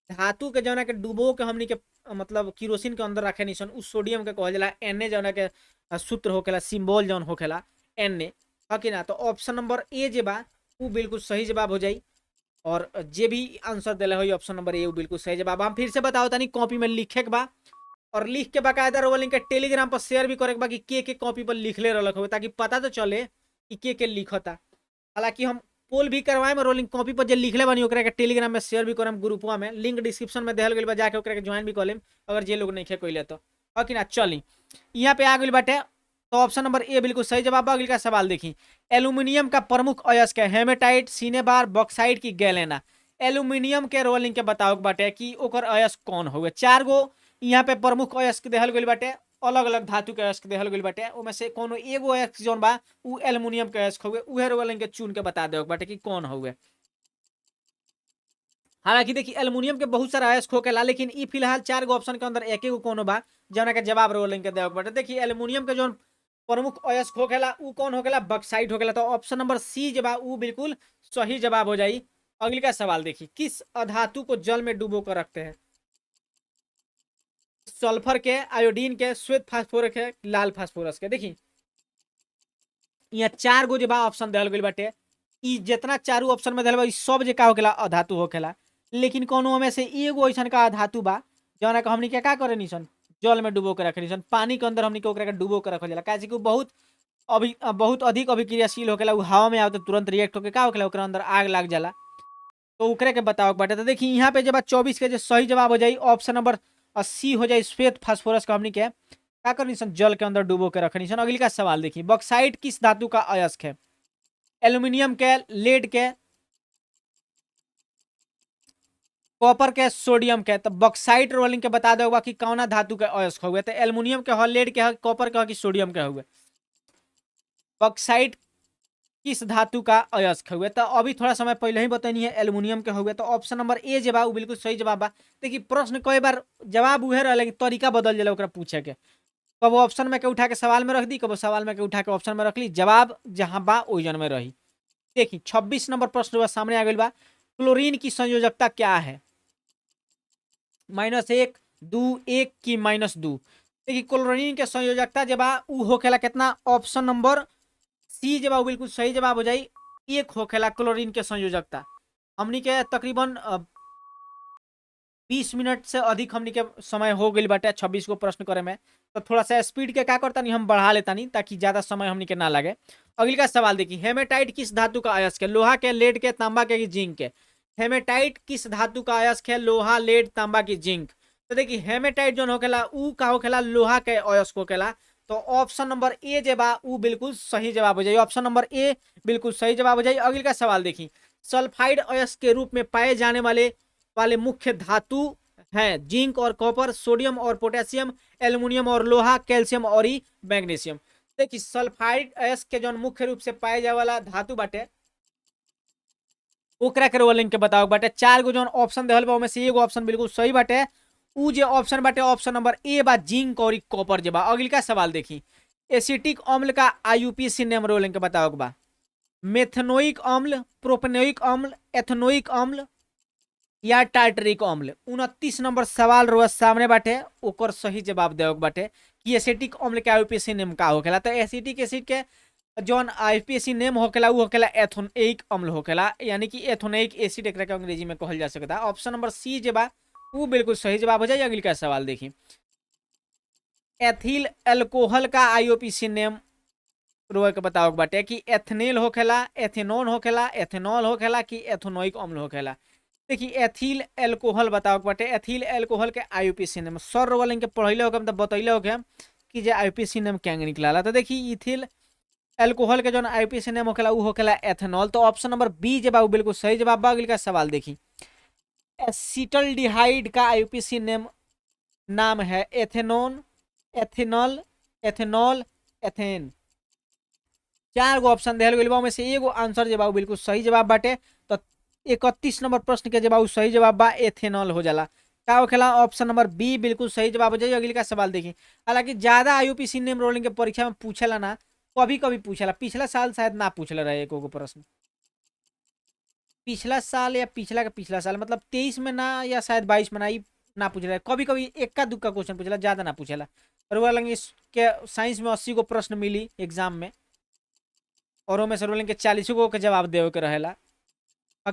धातु के जौना के डुबो के हमनी के मतलब किरोसिन के अंदर रखे निसन उ सोडियम के कहल जाला। Na जौना के सूत्र होखेला, सिंबल जौन होखेला Na, है कि ना। तो ऑप्शन नंबर ए जे बा उ बिल्कुल सही जवाब हो जाई। और जे भी आंसर दिले हो ऑप्शन नंबर ए उ बिल्कुल सही जवाब। हम फिर से बताओ तनी कॉपी में लिखे के बा और लिख के बाकायदा रोलिंग के टेलीग्राम पर शेयर भी करे बाकी के कॉपी पर लिखले रहलक हो ताकि पता तो चले कि के लिखता। हालांकि हम पोल भी करवाए में रोलिंग कॉपी पर जे लिखले बानी ओकरा के टेलीग्राम में शेयर भी करम ग्रुपवा में, लिंक डिस्क्रिप्शन में देहल गइल बा, जाके ओकरा के ज्वाइन भी कर लेम अगर जे लोग नहीं खे कइले तो। और कि ना चली यहाँ पे आ गइल बाटे तो ऑप्शन नंबर ए बिल्कुल सही जवाब बा। अगली का सवाल देखी, एल्यूमिनियम का प्रमुख अयस्क है हेमेटाइट, सिनेबार, बॉक्साइट की गैलेना। एल्यूमिनियम के रोलिंग के बताओ बाटे कि ओकर अयस्क कौन हुए। 4 गो यहाँ पे प्रमुख अयस्क देहल गइल बाटे, अलग अलग धातु के अयस्क देहल गइल बाटे, ओमे से कोनो एगो अयस्क जौन बा उ एल्यूमिनियम के अयस्क हुए, उहे रोलिंग के चुन के बता दे बाटे कि कौन हुए। हालांकि देखिए एल्यूमिनियम के बहुत सारा अयस्क होकेला, लेकिन ई फिलहाल 4 गो ऑप्शन के अंदर एक गो कोनो बा जौना के जवाब रोलिंग के देवे बाटे। देखिए एल्यूमिनियम के जौन प्रमुख अयस्क होकेला उ कौन होकेला, बॉक्साइट होकेला। तो ऑप्शन नंबर सी जवाब उ बिल्कुल सही जवाब हो जाई। अगली का सवाल देखिए, किस अधातु को जल में डुबो कर रखते हैं। सल्फर के, आयोडीन के, श्वेत फास्फोरस के, लाल फास्फोरस के। देखिए यहाँ 4 गो जवाब ऑप्शन दिहल गइल बाटे, ई जितना चारू ऑप्शन में दिहल बा सब जे का होकेला अधातु होकेला, लेकिन कोनो में से एगो ऐसा का धातु बा जौना के हमनी के का करे निसन जल में डुबो के रखे निसन, पानी के अंदर हमनी के ओकरा के डुबो के रखल जाला, काहे कि बहुत अधिक अभिक्रियाशील होकेला। उ हवा में आवते तुरंत रिएक्ट होके का होकेला ओकरा अंदर आग लग जाला। तो ओकरे के बताओ बाटे। तो देखिए यहाँ पे जब 24 के जो सही जवाब हो जाई ऑप्शन नंबर सी हो जाए, श्वेत फास्फोरस का हमनी के का करनी सन जल के अंदर डुबो के रखनी सन। अगली का सवाल देखिए, बॉक्साइट किस धातु का अयस्क है। एल्यूमिनियम के, लेड के, कॉपर के, सोडियम के। तो बॉक्साइट रोलिंग के बता दो कि कौना धातु के अयस्क हुए। तो एल्यूमिनियम के हो, लेड के हो, कॉपर के हो कि सोडियम के हुए। बॉक्साइट किस धातु का अयस्क हुए। तो अभी थोड़ा समय पहले ही बतानी है एल्यूमिनियम के हुए। तो ऑप्शन नंबर ए जवाब बिल्कुल सही जवाब बा। देखिए प्रश्न कई बार जवाब उहे रहे लेकिन तरीका बदल जाला ओकरा पूछे के, कब ऑप्शन में के उठा के सवाल में रख दी, कब सवाल में के उठा के ऑप्शन में रख ली, जवाब जहां बा ओइजन में रही। देखिए 26 नंबर प्रश्न सामने आ गई बा, क्लोरीन की संयोजकता क्या है। -1, 2, 1 की -2। देखिए क्लोरीन के संयोजकता जब उ होखेला कितना, ऑप्शन नंबर सी जवाब बिल्कुल सही जवाब हो जाई, 1 होखेला क्लोरीन के संयोजकता। हमनी के तकरीबन 20 मिनट से अधिक हमनी के समय हो गई बाटे 26 को प्रश्न करे में, तो थोड़ा सा स्पीड के का करता नहीं हम बढ़ा लेता नहीं ताकि ज्यादा समय हमनी के ना लगे। अगली का सवाल देखिए, हेमेटाइट किस धातु का अयस्क है। लोहा के, लेड के, तांबा के, जिंक के। हेमेटाइट किस धातु का अयस्क है, लोहा, लेड, तांबा की, जिंक। तो देखिए हेमेटाइट जो होकेला उ का होकेला लोहा के अयस्क होकेला। तो ऑप्शन नंबर ए जवाब उ बिल्कुल सही जवाब हो जाए, ऑप्शन नंबर ए बिल्कुल सही जवाब हो जाए। अगली का सवाल देखिए, सल्फाइड अयस्क के रूप में पाए जाने वाले मुख्य धातु हैं जिंक और कॉपर, सोडियम और पोटेशियम, एल्यूमिनियम और लोहा, कैल्शियम और मैग्नीशियम। देखिए सल्फाइड अयस्क के जो मुख्य रूप से पाए जाए वाला धातु बाटे ओकरा के रोलिंग के बताओ बाटे। 4 गो जो ऑप्शन देहल बा ओमे से एगो ऑप्शन बिल्कुल सही बाटे, उ जे ऑप्शन बाटे ऑप्शन नंबर ए बा, जिंक और कॉपर जे बा। अगली का सवाल देखी, एसिटिक अम्ल का आईयूपीएसी नेम रोलिंग के बताओ बा। मेथनोइक अम्ल, प्रोपेनोइक अम्ल, एथनोइक अम्ल या टार्टरिक अम्ल। 29 नंबर सवाल रोज सामने बाटे, ओकर सही जवाब देवे बाटे कि एसिटिक अम्ल के आईयूपीएसी नेम का होखेला। तो एसिटिक एसिड के जौन आईयूपीएसी नेम होखेला उ होखेला एथोनोइक अम्ल होखेला, यानी कि एथोनोइक एसिड एकरा के अंग्रेजी में कहल जा सकता। ऑप्शन नंबर सी जे बा उ बिल्कुल सही जवाब हो जाए। अगली का सवाल देखिए, एथिल अल्कोहल का आईयूपीएसी नेम रोए के बताओ बाटे कि एथनेल होखेला, एथेनॉन होखेला, एथेनॉल होखेला कि एथोनोइक अम्ल होखेला। देखिए एथिल अल्कोहल बताओ बाटे, एथिल अल्कोहल के आईयूपीएसी नेम सर वाले के पढ़ले होके मतलब बतैले होके कि जे आईयूपीएसी नेम क्या निकला। तो देखिए इथिल अल्कोहल के जो आईयूपीएसी नेम होखेला उ होखेला एथेनॉल। तो ऑप्शन नंबर बी जवाब बिल्कुल सही जवाब बा। अगली का सवाल देखिए, एसिटल्डिहाइड का आईयूपीएसी नेम नाम है एथेनॉन, एथेनॉल, एथेनॉल, एथेन। 4 गो ऑप्शन देहल गइल बा में से एगो आंसर जवाब बिल्कुल सही जवाब बाटे। तो 31 नंबर प्रश्न के जवाब सही जवाब बा एथेनॉल हो जाला। का होखेला ऑप्शन नंबर बी बिल्कुल सही जवाब हो जाए। अगली का सवाल देखिए, हालांकि ज्यादा आईयूपीएसी नेम रोलिंग के परीक्षा में पूछेला ना, कभी कभी पूछेला, पिछला साल शायद ना पूछले रहे एको प्रश्न, पिछला साल या पिछला साल मतलब 23 में ना या शायद 22 में ना, ना पूछ रहा है। कभी कभी इक्का दुक्का क्वेश्चन पूछला, ज्यादा ना पूछेला। और वो लगे के साइंस में 80 गो प्रश्न मिली एग्जाम में और में से रोलिंग के 40 गो के जवाब देवे के रहेला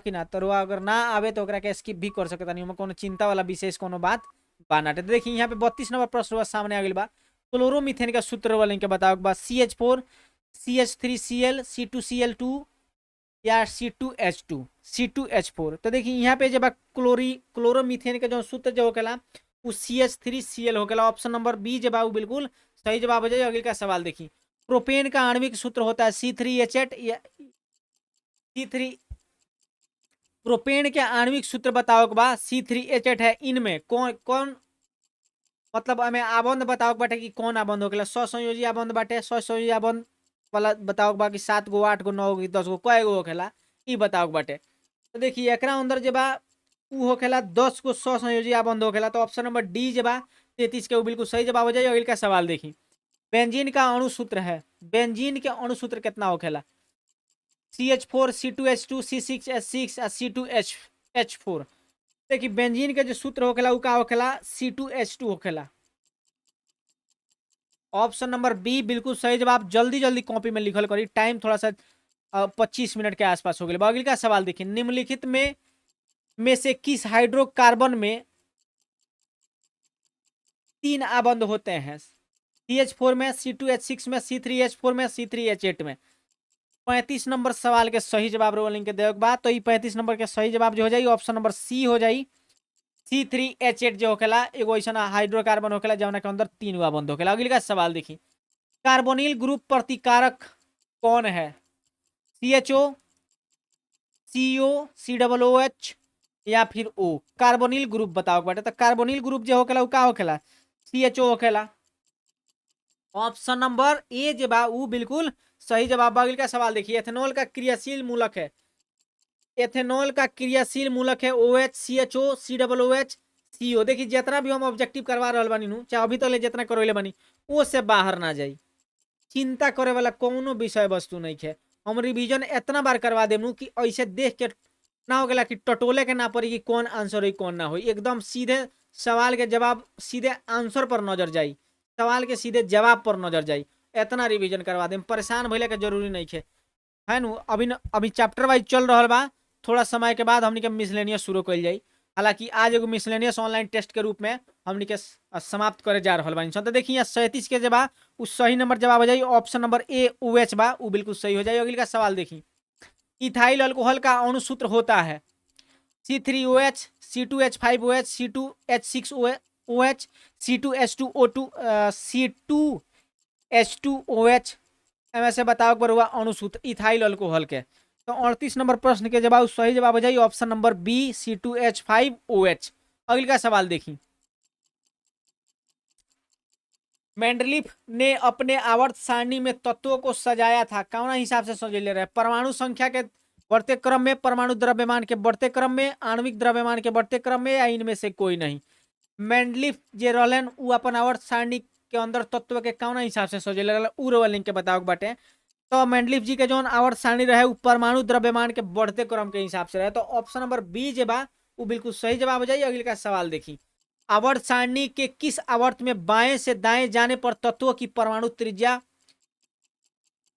कि ना। तो अगर ना आवे तो ओकरा के स्किप भी कर सकता नहीं, कोनो चिंता वाला विशेष कोनो बात बानाटे। तो देखिए यहाँ पे 32 नंबर प्रश्न हुआ सामने आ गई बा। क्लोरोमीथेन का सूत्र वाले के बताओ बा CH4 CH3Cl C2Cl2 या C2H2 C2H4। तो देखिए यहाँ पे जब क्लोरोमीथेन के जो सूत्र जो होकेला वो CH3Cl होकेला। ऑप्शन नंबर बी जब वो बिल्कुल सही जवाब हो जाए। अगले का सवाल देखिए, प्रोपेन का आणविक सूत्र होता है C3H8 या C3। प्रोपेन के आणविक सूत्र बताओ के बाद C3H8 है, इनमें कौन कौन मतलब हमें आबंध बताओ के बाटे कि कौन आबंध होकेला। सहसंयोजी आबंध बाटे, सहसंयोजी आबंध वाला बताओ के बा कि 7 गो 8 गो 9 गो 10 गो कय गो होकेला ई बताओ के बाटे। तो देखिए एकरा अंदर जे बा उ होकेला 10 गो सहसंयोजी आबंध होकेला। तो ऑप्शन नंबर डी जे बा 33 के वो बिल्कुल सही जवाब हो जाए। अगले का सवाल देखिए, बेंजीन का अणु सूत्र है, बेंजीन के अणु सूत्र कितना होखेला। CH4 C2H2 C6H6 C2H4। देखिए बेंजीन के जो सूत्र होखेला उ का होखेला C2H2 होखेला। ऑप्शन नंबर बी बिल्कुल सही जवाब। जल्दी जल्दी कॉपी में लिखल करी, टाइम थोड़ा सा 25 मिनट के आसपास हो गए। अगले का सवाल देखिए, निम्नलिखित में से किस हाइड्रोकार्बन में 3 आबंध होते हैं। CH4 में, C2H6 में, C3H4 में, C3H8 में। 35 नंबर सवाल के सही जवाब रोलिंग के देवे के बाद तो 35 नंबर के सही जवाब जो हो जाई ऑप्शन नंबर सी हो जाई। C3H8 जो होखेला एगो ऐसा हाइड्रोकार्बन होखेला जौना के अंदर 3 गो बंद होखेला। अगली का सवाल देखी, कार्बोनिल ग्रुप प्रतिकारक कौन है। CHO CO COOH या फिर O। कार्बोनिल ग्रुप बताओ बेटा। तो कार्बोनिल ग्रुप जो होखेला उ का होखेला CHO होखेला। ऑप्शन नंबर ए जो बा उ बिल्कुल सही जवाब। अगले का सवाल देखिए, एथेनॉल का क्रियाशील मूलक है, एथेनॉल का क्रियाशील मूलक है OH CHO COOH CO। देखिए जितना भी हम ऑब्जेक्टिव करवा रहा बानी नु, चाहे अभी तक ले जितना करवाइले बानी वो से बाहर ना जाई। चिंता करे वाला कोनो विषय वस्तु नहीं है। हम रिवीजन इतना बार करवा देमू कि ऐसे देख के ना हो गया कि टटोले के ना पड़ी कि कौन आंसर हुई कौन ना हुई। एकदम सीधे सवाल के जवाब, सीधे आंसर पर नजर जाई, सवाल के सीधे जवाब पर नजर जाई। इतना रिवीजन करवा देम, परेशान भइले के जरूरी नहीं है नु। अभी चैप्टर वाइज चल रहा बा। थोड़ा समय के बाद हमनी के मिसलेनियस शुरू कल जाई। हालांकि आज एगो मिसलेनियस ऑनलाइन टेस्ट के रूप में हमनी के समाप्त करे जा रहा बानी। तो देखिए 37 के जवाब उस सही नंबर जवाब हो जाए। ऑप्शन नंबर ए OH बा उ बिल्कुल सही हो जाए। अगले का सवाल देखिए, इथाइल अल्कोहल का अणु सूत्र होता है C3OH C2H5OH C2H6OH C2H2O2 C2H2OH। ऐसे बताओ एक बार हुआ अणु सूत्र इथाइल अल्कोहल के। तो 38 नंबर प्रश्न के जवाब सही जवाब हो जाए ऑप्शन नंबर बी C2H5OH। अगले का सवाल देखिए, मेंडलीफ ने अपने आवर्त सारणी में तत्वों को सजाया था, कौन हिसाब से सजेले रहे। परमाणु संख्या के बढ़ते क्रम में, परमाणु द्रव्यमान के बढ़ते क्रम में, आणविक द्रव्यमान के बढ़ते क्रम में, या इनमें से कोई नहीं। मेंडलीफ जे रहलन उ अपन आवर्त सारणी के अंदर तत्व के कौन हिसाब से सजेले रहलन उ रोलिंग के बताओ बाटे। तो मेंडलीफ जी के जो आवर्त सारणी रहे उ परमाणु द्रव्यमान के बढ़ते क्रम के हिसाब से रहे। तो ऑप्शन नंबर बी जे बा उ बिल्कुल सही जवाब हो जाए। अगले का सवाल देखी, आवर्त सारणी के किस आवर्त में बाएं से दाएं जाने पर तत्वों की परमाणु त्रिज्या,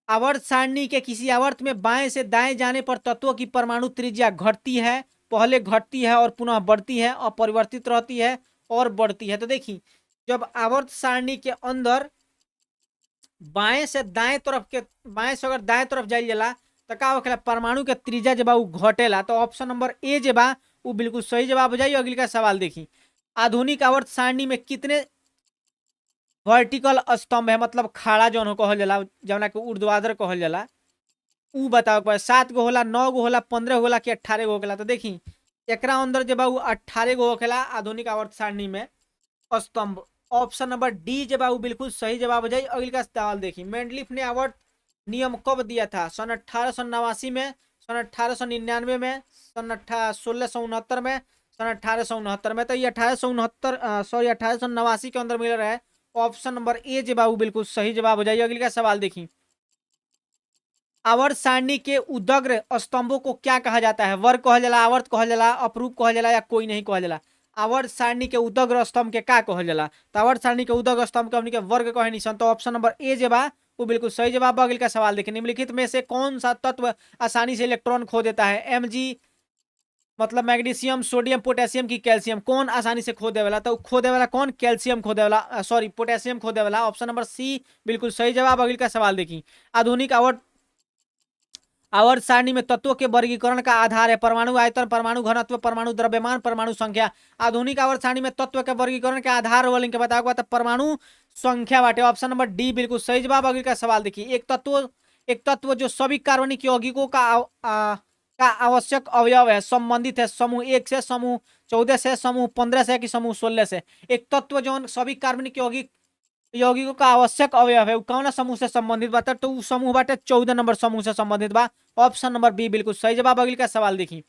आवर्त सारणी के किसी आवर्त में बाएं से दाएं जाने पर तत्वों की परमाणु त्रिज्या घटती है, पहले घटती है और पुनः बढ़ती है, अपरिवर्तित रहती है और बढ़ती है। तो देखिए जब आवर्त सारणी के अंदर बाएं से दाएं तरफ के, बाएं से अगर दाएं तरफ जाइल जाला तो का होखेला परमाणु के त्रिज्या जब उ घटेला। तो ऑप्शन नंबर ए जे बा उ बिल्कुल सही जवाब हो जाए। अगले का सवाल देखी, आधुनिक आवर्त सारणी में कितने वर्टिकल स्तंभ है, मतलब खाड़ा जौन कहल जाला जौना के ऊर्ध्वाधर कहल जाला उ बताओ पर 7 गो होला, 9 गो होला, 15 गो होला कि 18 गो होखेला। तो देखी एकरा अंदर जब 18 गो होखेला आधुनिक आवर्त सारणी में स्तंभ। ऑप्शन नंबर डी जब बिल्कुल सही जवाब हो जाए। अगले का सवाल देखिए, मेंडलीफ ने आवर्त नियम कब दिया था। सन 1889 में, सन 1899 में, सन 1669 में, सन 1869 में। तो ये 1889 के अंदर मिल रहा है। ऑप्शन नंबर ए जवाब बिल्कुल सही जवाब हो जाएगा। अगले का सवाल देखिए, आवर्त सारणी के उदग्र स्तंभों को क्या कहा जाता है। वर्ग कहल जाला, आवर्त कहल जाला, अपरूप कहल जाला या कोई नहीं कहल जाला। आवर्त सारणी के उदग्र स्तंभ के का कहल जाला। तो आवर्त सारणी के उदग्र स्तंभ के हमनी के वर्ग कहे निसन। तो ऑप्शन नंबर ए जे बा वो बिल्कुल सही जवाब। अगले का सवाल देखिए, निम्नलिखित में से कौन सा तत्व आसानी से इलेक्ट्रॉन खो देता है। Mg मतलब मैग्नीशियम, सोडियम, पोटेशियम की कैल्शियम कौन आसानी से खो देवेला? तो खो देवेला कौन? कैल्शियम खो देवेला, सॉरी पोटेशियम खो देवेला। ऑप्शन नंबर सी बिल्कुल सही जवाब। अगली का सवाल देखी। आधुनिक आवर्त सारणी में तत्वों के वर्गीकरण का आधार है परमाणु आयतन, परमाणु घनत्व, परमाणु द्रव्यमान, परमाणु संख्या। आधुनिक आवर्त सारणी में तत्व के वर्गीकरण के आधार वाले के बताया था परमाणु संख्या बाटे। ऑप्शन नंबर डी बिल्कुल सही जवाब। अगली का सवाल देखिए। एक तत्व जो सभी कार्बनिक यौगिकों का आवश्यक अवयव है, संबंधित है समूह 1 से, समूह 14 से, समूह 15 से कि समूह 16 से। एक तत्व जो सभी कार्बनिक यौगिकों का आवश्यक अवयव है कौन समूह से संबंधित बा? तो उ समूह बाटे 14 नंबर समूह से संबंधित बा। ऑप्शन नंबर बी बिल्कुल सही जवाब। अगली का सवाल देखी।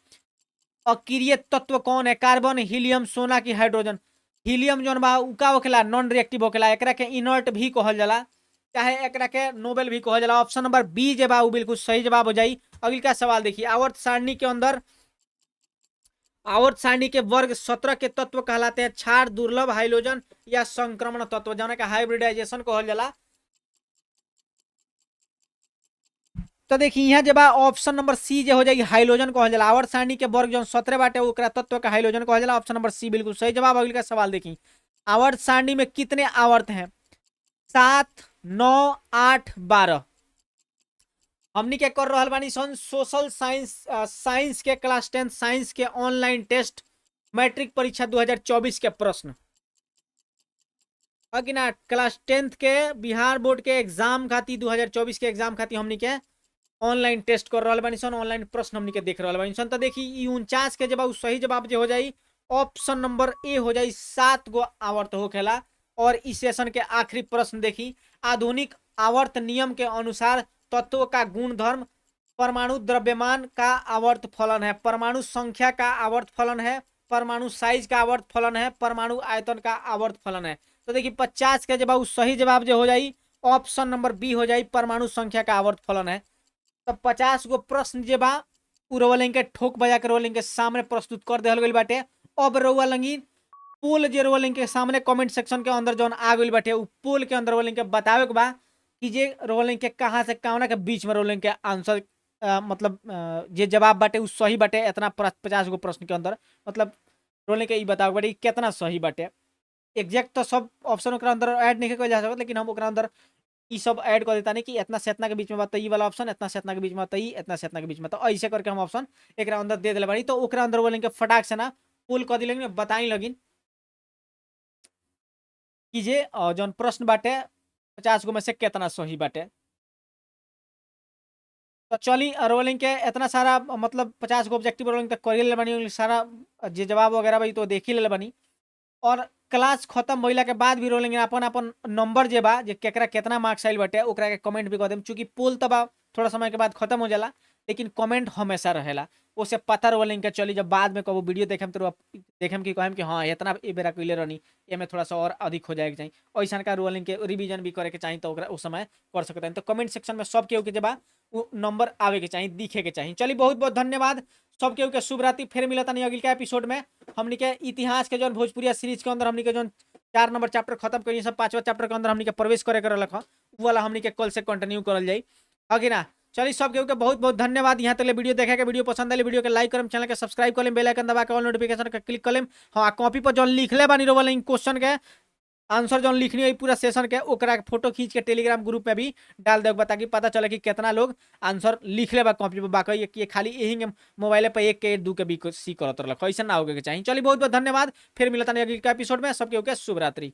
अक्रिय तत्व कौन है? कार्बन, हीलियम, सोना की हाइड्रोजन। हीलियम जौन बा उ का होखेला? नॉन रिएक्टिव होखेला। एकरा के इनर्ट भी कहल जाला, चाहे एकरा के नोबेल भी कहल जाला। ऑप्शन नंबर बी जे बा उ बिल्कुल सही जवाब हो जाई। अगली का सवाल देखिए। आवर्त सारणी के अंदर आवर्त सारणी के वर्ग 17 के तत्व कहलाते हैं क्षार, दुर्लभ, हाइड्रोजन या संक्रमण तत्व, जौन का हाइब्रिडाइजेशन कहल जाला। तो देखिए यहाँ जब ऑप्शन नंबर सी जो हो जाएगी हाइड्रोजन कहल जाला। आवर्त सारणी के वर्ग जो 17 बाटे ओकरा तत्व का हाइड्रोजन कहल जाला। ऑप्शन नंबर सी बिल्कुल सही जवाब। अगली का सवाल देखिए। आवर्त सारणी में कितने आवर्त हैं? 7, 9, 8, 12। हमनी के कर रहल बानी सन सोशल साइंस के क्लास 10 साइंस के ऑनलाइन टेस्ट मैट्रिक परीक्षा 2024 के प्रश्न कि ना। क्लास 10 के बिहार बोर्ड के एग्जाम खाती 2024 के एग्जाम खाती हमनी के ऑनलाइन टेस्ट कर रहा बानी सन, ऑनलाइन प्रश्न हमनी के देख रहा बानी सन। तो देखी 49 के जवाब सही जवाब जो हो जाई ऑप्शन नंबर ए हो जाई। 7 गो आवर्त होखेला। और इस सेशन के आखिरी प्रश्न देखी। आधुनिक आवर्त नियम के अनुसार तत्व का गुणधर्म परमाणु द्रव्यमान का आवर्त फलन है, परमाणु संख्या का आवर्त फलन है, परमाणु साइज का आवर्त फलन है, परमाणु आयतन का आवर्त फलन है। तो देखिए 50 के जवाब सही जवाब जो हो जाई ऑप्शन नंबर बी हो जाई, परमाणु संख्या का आवर्त फलन है। तब 50 गो प्रश्न जे बा रोलिंग के ठोक बजा के रोलिंग के सामने प्रस्तुत कर दिया गई बाटे। अब रउआ लंगी पोल जे रोलिंग के सामने कमेंट सेक्शन के अंदर जौन आ गई बाटे उ पोल के अंदर रोलिंग के बतावे के बा कि जे रोलिंग के कहाँ से कहाँ के बीच में रोलिंग के आंसर मतलब जे जवाब बाटे उ सही बाटे इतना 50 गो प्रश्न के अंदर। मतलब रोलिंग के बतावे बाटे कितना सही बाटे। एग्जैक्ट तो सब ऑप्शन ओकरा अंदर ऐड नहीं कर जा सकत, लेकिन हम ओकरा अंदर ई सब ऐड कर देता नहीं कि इतना से इतना के बीच में बताइए वाला ऑप्शन, इतना से इतना के बीच में बताइए, इतना से इतना के बीच में। तो ऐसे करके हम ऑप्शन एक अंदर दे दिले बानी। तो ओकरा अंदर बोलेंगे फटाक से ना पुल कर दिले बताई लगिन कि जे जौन प्रश्न बाटे 50 गो में से कितना सही बाटे। तो चली रोलिंग के इतना सारा मतलब 50 गो ऑब्जेक्टिव रोलिंग तक कर ले बानी, सारा जे जवाब वगैरह भाई तो देख ही ले बानी। और क्लास खत्म भइला के बाद भी रोलिंग अपन अपन नंबर जे बा जे केकरा कितना मार्क्स आइल बाटे ओकरा के कमेंट भी कर देम। चूंकि पोल तो बा थोड़ा समय के बाद खत्म हो जाला, लेकिन कमेंट हमेशा रहेला। उसे पता रोलिंग के चली जब बाद में कबो वीडियो देखेम तो देखेम कि कहम कि हाँ इतना ए बेरा कइले रहनी, एमे थोड़ा सा और अधिक हो जाएके चाहिए। ऐसा का रोलिंग के रिवीजन भी करे के चाहिए तो ओकरा उस समय कर सकते हैं। तो कमेंट सेक्शन में सब केहू के जे बा वो नंबर आवे के चाहिए, दिखे के चाहिए। चलिए बहुत बहुत धन्यवाद सब केहू के। शुभ रात्रि। फिर मिलता नहीं अगले एपिसोड में। हमनी के इतिहास के जो भोजपुरिया सीरीज के अंदर हमनी के जो 4 नंबर चैप्टर खत्म करी सब 5वां चैप्टर के अंदर हमनी के प्रवेश करे कर रखा वो वाला हमनी के कल से कंटिन्यू करल जाई आगे ना। चलिए सब केहू के बहुत बहुत धन्यवाद। यहाँ तक वीडियो देखे के वीडियो पसंद आए वीडियो के लाइक करम, चैनल के सब्सक्राइब कर लेम, बेल आइकन दबा के ऑल नोटिफिकेशन के क्लिक कर लेम। हाँ कॉपी पर जो लिखले बानी रोवल क्वेश्चन के आंसर जो लिखनी है पूरा सेशन के ओकरा के फोटो खींच के टेलीग्राम ग्रुप में भी डाल दे ताकि पता चले कि कितना लोग आंसर लिख ले बा कॉपी पर। बाकी ये खाली यही मोबाइल पे 1 के 2 के भी सी करत रख ऐसा ना होगे चाहिए। चलिए बहुत बहुत धन्यवाद। फिर मिलता नहीं अगले एपिसोड में। सबके शुभ रात्रि।